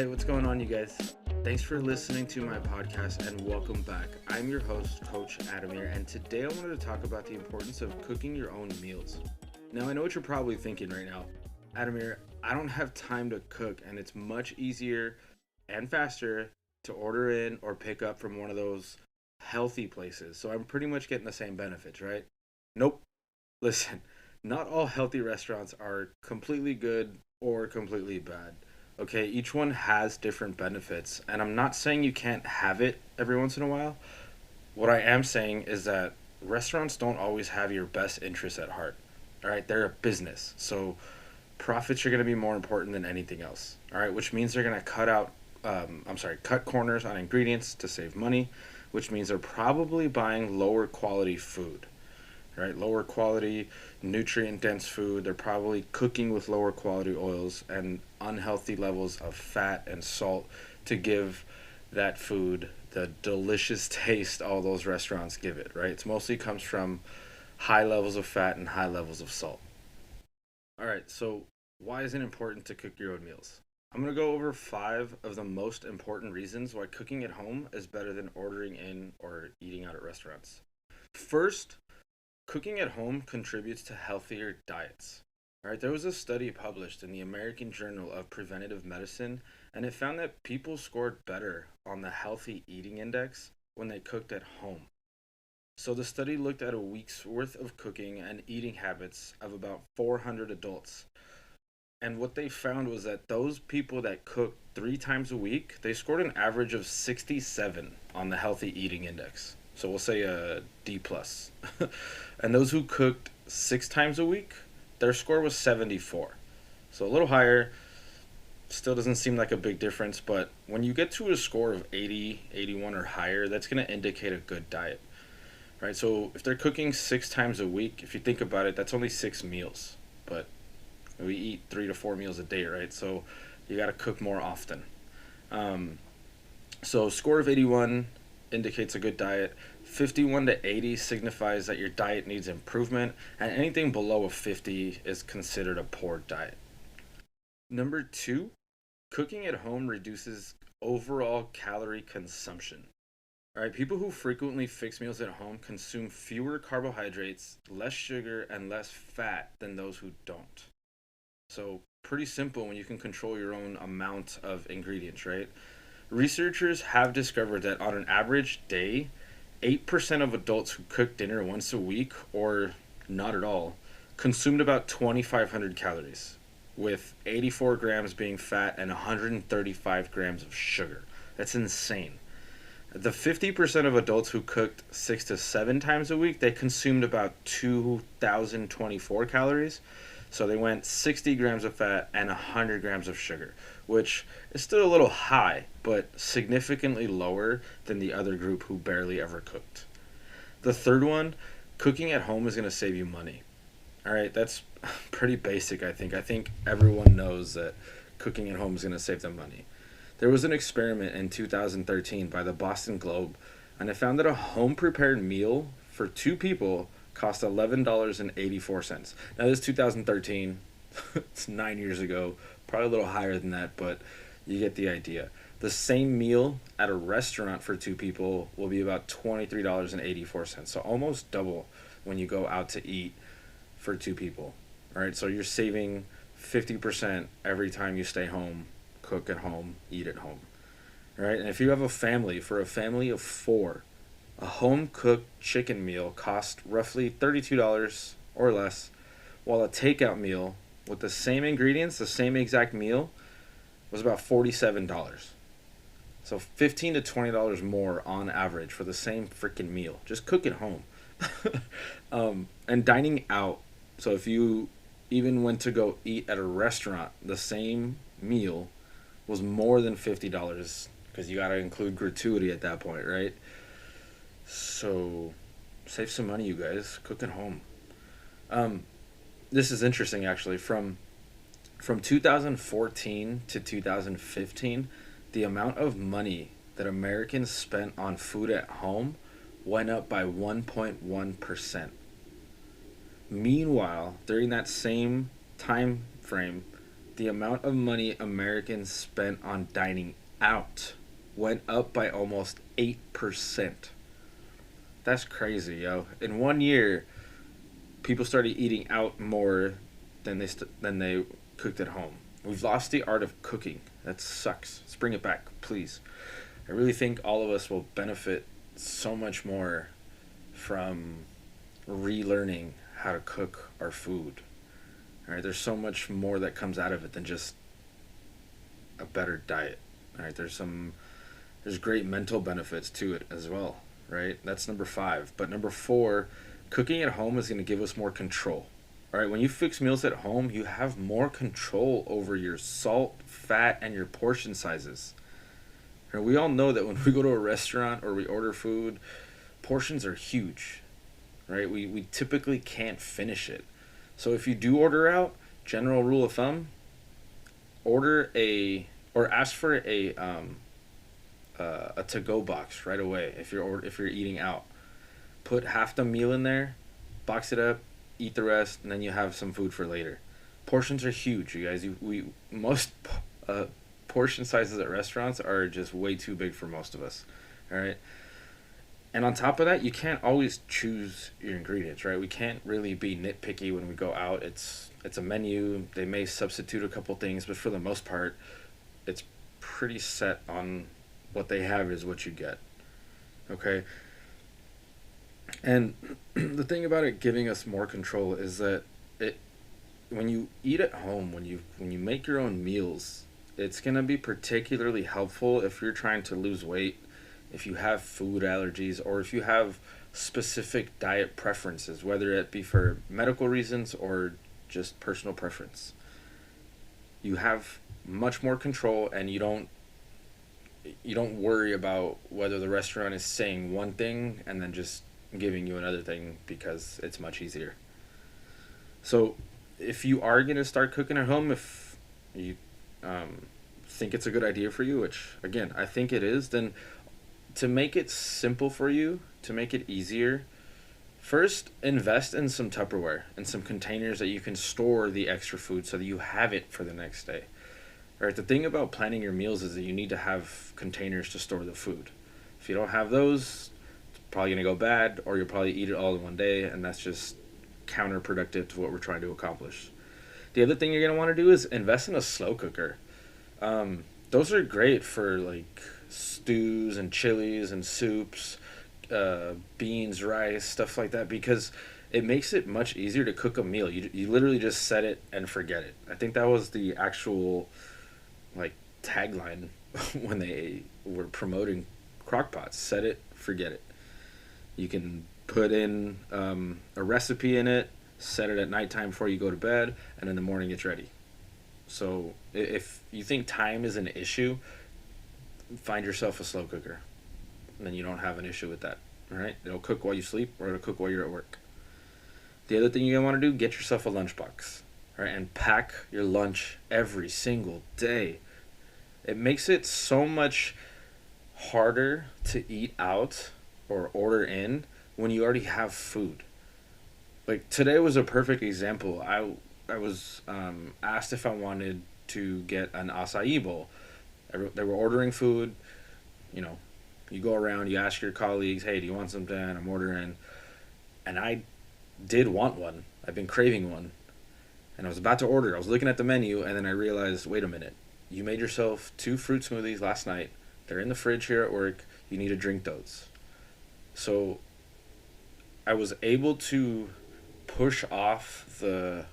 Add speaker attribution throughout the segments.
Speaker 1: Hey, what's going on, you guys? Thanks for listening to my podcast and welcome back. I'm your host, Coach Adamir, and today I wanted to talk about the importance of cooking your own meals. Now, I know what you're probably thinking right now. Adamir, I don't have time to cook, and it's much easier and faster to order in or pick up from one of those healthy places. So I'm pretty much getting the same benefits, right? Nope. Listen, not all healthy restaurants are completely good or completely bad. Okay, each one has different benefits, and I'm not saying you can't have it every once in a while. What I am saying is that restaurants don't always have your best interests at heart. All right, they're a business, so profits are going to be more important than anything else. All right, which means they're going to cut corners on ingredients to save money, which means they're probably buying lower quality food, right? Lower quality, nutrient dense food. They're probably cooking with lower quality oils and unhealthy levels of fat and salt to give that food the delicious taste all those restaurants give it, right? It's mostly comes from high levels of fat and high levels of salt. All right, so why is it important to cook your own meals? I'm going to go over five of the most important reasons why cooking at home is better than ordering in or eating out at restaurants. First, cooking at home contributes to healthier diets. All right, there was a study published in the American Journal of Preventive Medicine, and it found that people scored better on the healthy eating index when they cooked at home. So the study looked at a week's worth of cooking and eating habits of about 400 adults. And what they found was that those people that cooked 3 times a week, they scored an average of 67 on the healthy eating index. So we'll say a D plus. And those who cooked 6 times a week, their score was 74. So a little higher. Still doesn't seem like a big difference, but when you get to a score of 80, 81 or higher, that's going to indicate a good diet. Right? So if they're cooking 6 times a week, if you think about it, that's only 6 meals. But we eat 3 to 4 meals a day, right? So you got to cook more often. Um, so score of 81 indicates a good diet. 51 to 80 signifies that your diet needs improvement, and anything below a 50 is considered a poor diet. Number two, cooking at home reduces overall calorie consumption. All right, people who frequently fix meals at home consume fewer carbohydrates, less sugar, and less fat than those who don't. So, pretty simple when you can control your own amount of ingredients, right? Researchers have discovered that on an average day, 8% of adults who cook dinner once a week, or not at all, consumed about 2,500 calories, with 84 grams being fat and 135 grams of sugar. That's insane. The 50% of adults who cooked 6 to 7 times a week, they consumed about 2,024 calories. So they went 60 grams of fat and 100 grams of sugar, which is still a little high, but significantly lower than the other group who barely ever cooked. The third one, cooking at home is going to save you money. All right, that's pretty basic, I think. I think everyone knows that cooking at home is going to save them money. There was an experiment in 2013 by the Boston Globe, and it found that a home prepared meal for 2 people cost $11.84. Now, this is 2013. It's 9 years ago. Probably a little higher than that, but you get the idea. The same meal at a restaurant for 2 people will be about $23.84. So almost double when you go out to eat for 2 people. All right, so you're saving 50% every time you stay home, cook at home, eat at home. All right, and if you have a family, for a family of 4, a home cooked chicken meal costs roughly $32 or less, while a takeout meal with the same ingredients, the same exact meal, was about $47. So $15 to $20 more on average for the same freaking meal. Just cook at home. And dining out. So if you even went to go eat at a restaurant, the same meal was more than $50 because you got to include gratuity at that point, right? So save some money, you guys. Cook at home. Um, this is interesting, actually. From 2014 to 2015, the amount of money that Americans spent on food at home went up by 1.1%. Meanwhile, during that same time frame, the amount of money Americans spent on dining out went up by almost 8%. That's crazy, yo. In 1 year, people started eating out more than they cooked at home. We've lost the art of cooking. That sucks. Let's bring it back, please. I really think all of us will benefit so much more from relearning how to cook our food. All right, there's so much more that comes out of it than just a better diet. All right, there's great mental benefits to it as well, right? That's number 5. But number 4, cooking at home is going to give us more control. All right, when you fix meals at home, you have more control over your salt, fat, and your portion sizes. And we all know that when we go to a restaurant or we order food, portions are huge, right? We typically can't finish it. So if you do order out, general rule of thumb, ask for a to-go box right away if you're eating out. Put half the meal in there, box it up, eat the rest, and then you have some food for later. Portions are huge, you guys. Most portion sizes at restaurants are just way too big for most of us. All right. And on top of that, you can't always choose your ingredients, right? We can't really be nitpicky when we go out. It's a menu. They may substitute a couple things, but for the most part, it's pretty set on what they have is what you get. Okay? And the thing about it giving us more control is that when you eat at home, when you make your own meals, it's going to be particularly helpful if you're trying to lose weight, if you have food allergies, or if you have specific diet preferences, whether it be for medical reasons or just personal preference. You have much more control, and you don't worry about whether the restaurant is saying one thing and then just giving you another thing because it's much easier. So if you are going to start cooking at home, if you think it's a good idea for you, which again I think it is, then to make it simple for you, to make it easier, first invest in some Tupperware and some containers that you can store the extra food so that you have it for the next day. All right, the thing about planning your meals is that you need to have containers to store the food. If you don't have those, it's probably going to go bad, or you'll probably eat it all in one day, and that's just counterproductive to what we're trying to accomplish. The other thing you're going to want to do is invest in a slow cooker. Those are great for like stews and chilies and soups, beans, rice, stuff like that, because it makes it much easier to cook a meal. You literally just set it and forget it. I think that was the actual like tagline when they were promoting crockpots. Set it, forget it. You can put in a recipe in it, set it at nighttime before you go to bed, and in the morning it's ready. So if you think time is an issue, find yourself a slow cooker, and then you don't have an issue with that. All right, it'll cook while you sleep, or it'll cook while you're at work. The other thing you're gonna want to do, get yourself a lunchbox, all right, and pack your lunch every single day. It makes it so much harder to eat out or order in when you already have food. Like today was a perfect example. I was asked if I wanted to get an acai bowl. They were ordering food. You know, you go around, you ask your colleagues, hey, do you want something? I'm ordering. And I did want one. I've been craving one. And I was about to order. I was looking at the menu, and then I realized, wait a minute. You made yourself 2 fruit smoothies last night. They're in the fridge here at work. You need to drink those. So I was able to push off the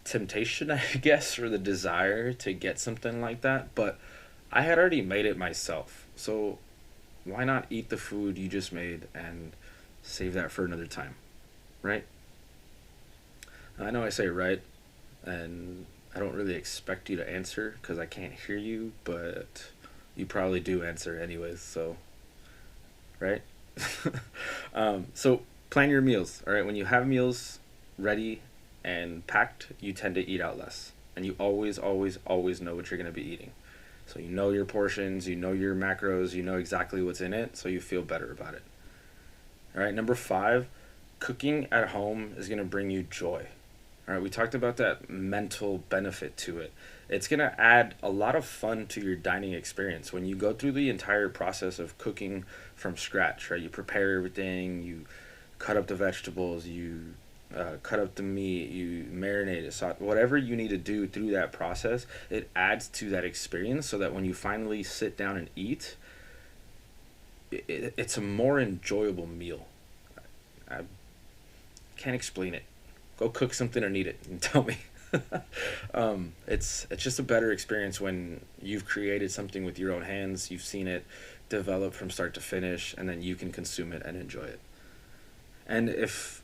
Speaker 1: temptation, I guess, or the desire to get something like that, but I had already made it myself. So why not eat the food you just made and save that for another time, right? I know I say right, and I don't really expect you to answer because I can't hear you, but you probably do answer anyways, so, right? So plan your meals, all right? When you have meals ready and packed, you tend to eat out less, and you always know what you're going to be eating. So you know your portions, you know your macros, you know exactly what's in it, so you feel better about it. All right, number 5, cooking at home is going to bring you joy. All right, we talked about that mental benefit to it. It's going to add a lot of fun to your dining experience when you go through the entire process of cooking from scratch, right? You prepare everything, you cut up the vegetables, you cut up the meat, you marinate it, whatever you need to do through that process, it adds to that experience so that when you finally sit down and eat, it's a more enjoyable meal. I can't explain it. Go cook something and eat it and tell me. It's just a better experience when you've created something with your own hands, you've seen it develop from start to finish, and then you can consume it and enjoy it. And if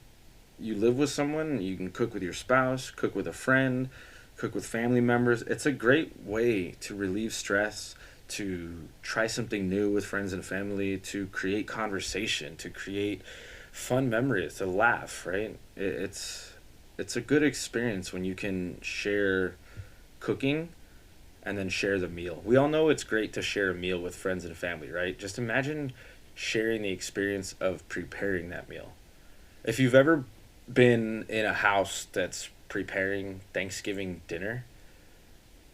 Speaker 1: you live with someone, you can cook with your spouse, cook with a friend, cook with family members. It's a great way to relieve stress, to try something new with friends and family, to create conversation, to create fun memories, to laugh, right? It's a good experience when you can share cooking and then share the meal. We all know it's great to share a meal with friends and family, right? Just imagine sharing the experience of preparing that meal. If you've ever been in a house that's preparing Thanksgiving dinner,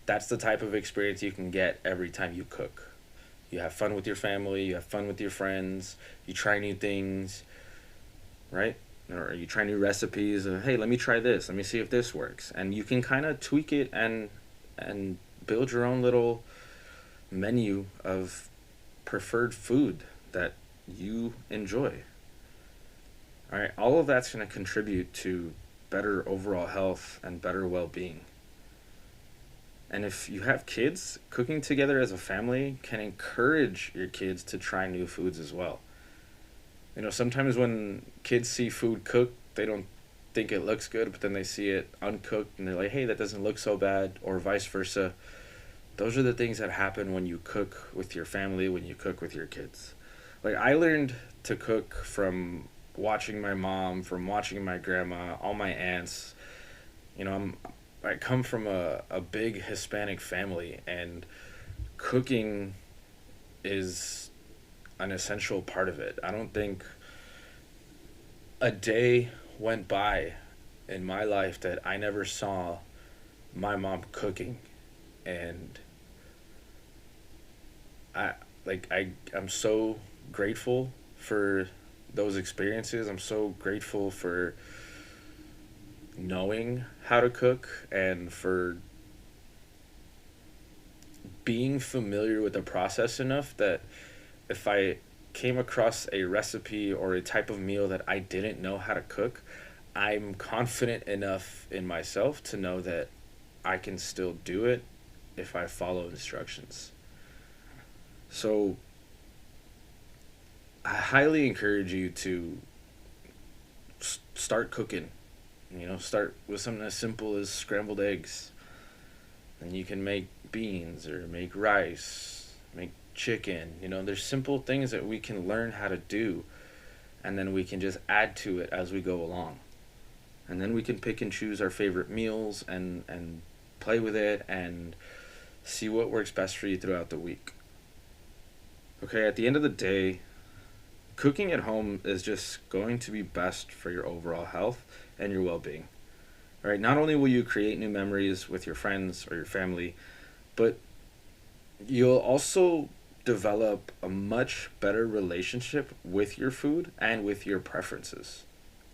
Speaker 1: that's the type of experience you can get every time you cook. You have fun with your family, you have fun with your friends, you try new things, right? Or you try new recipes. Hey, let me try this. Let me see if this works. And you can kind of tweak it and build your own little menu of preferred food that you enjoy. All right, all of that's going to contribute to better overall health and better well-being. And if you have kids, cooking together as a family can encourage your kids to try new foods as well. You know, sometimes when kids see food cooked, they don't think it looks good, but then they see it uncooked and they're like, hey, that doesn't look so bad, or vice versa. Those are the things that happen when you cook with your family, when you cook with your kids. Like, I learned to cook from watching my mom, from watching my grandma, all my aunts. You know, I come from a big Hispanic family, and cooking is an essential part of it. I don't think a day went by in my life that I never saw my mom cooking. And I'm so grateful for those experiences. I'm so grateful for knowing how to cook and for being familiar with the process enough that if I came across a recipe or a type of meal that I didn't know how to cook, I'm confident enough in myself to know that I can still do it if I follow instructions. So I highly encourage you to start cooking. You know, start with something as simple as scrambled eggs. And you can make beans or make rice, make chicken. You know, there's simple things that we can learn how to do, and then we can just add to it as we go along. And then we can pick and choose our favorite meals and play with it and see what works best for you throughout the week. Okay, at the end of the day, cooking at home is just going to be best for your overall health and your well-being. All right, not only will you create new memories with your friends or your family, but you'll also develop a much better relationship with your food and with your preferences,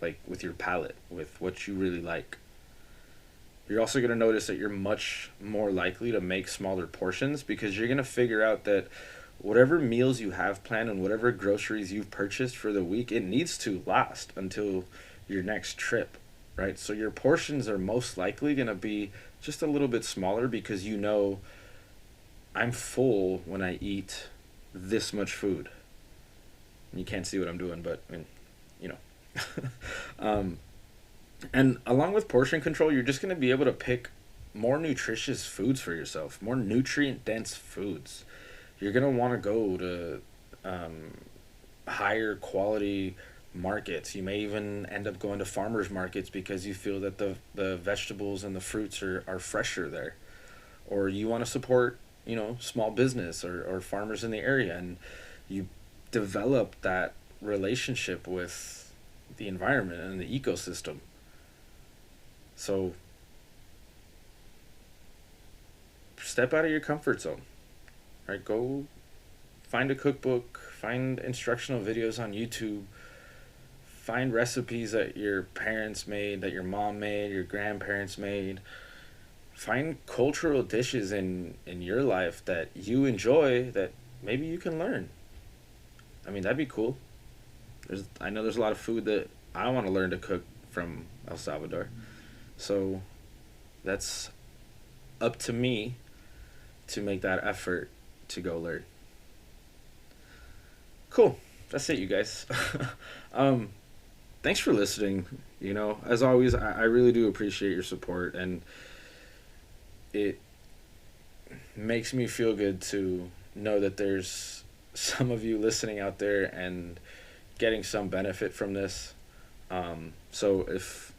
Speaker 1: like with your palate, with what you really like. You're also going to notice that you're much more likely to make smaller portions because you're going to figure out that whatever meals you have planned and whatever groceries you've purchased for the week, it needs to last until your next trip, right? So your portions are most likely going to be just a little bit smaller because you know I'm full when I eat this much food. And you can't see what I'm doing, but I mean, you know. And along with portion control, you're just going to be able to pick more nutritious foods for yourself, more nutrient dense foods. You're going to want to go to higher quality markets. You may even end up going to farmers markets because you feel that the vegetables and the fruits are fresher there. Or you want to support, you know, small business or farmers in the area, and you develop that relationship with the environment and the ecosystem. So step out of your comfort zone. Right? Go find a cookbook, find instructional videos on YouTube, find recipes that your parents made, that your mom made, your grandparents made. Find cultural dishes in your life that you enjoy that maybe you can learn. I mean, that'd be cool. I know there's a lot of food that I want to learn to cook from El Salvador. So that's up to me to make that effort to go learn. Cool. That's it, you guys. um, Thanks for listening. As always, I really do appreciate your support, and it makes me feel good to know that there's some of you listening out there and getting some benefit from this. So if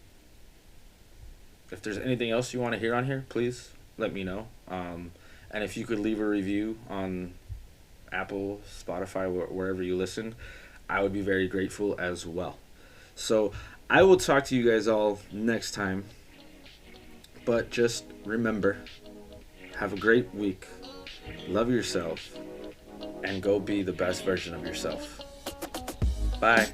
Speaker 1: there's anything else you want to hear on here, please let me know. And if you could leave a review on Apple, Spotify, wherever you listen, I would be very grateful as well. So I will talk to you guys all next time. But just remember, have a great week. Love yourself. And go be the best version of yourself. Bye.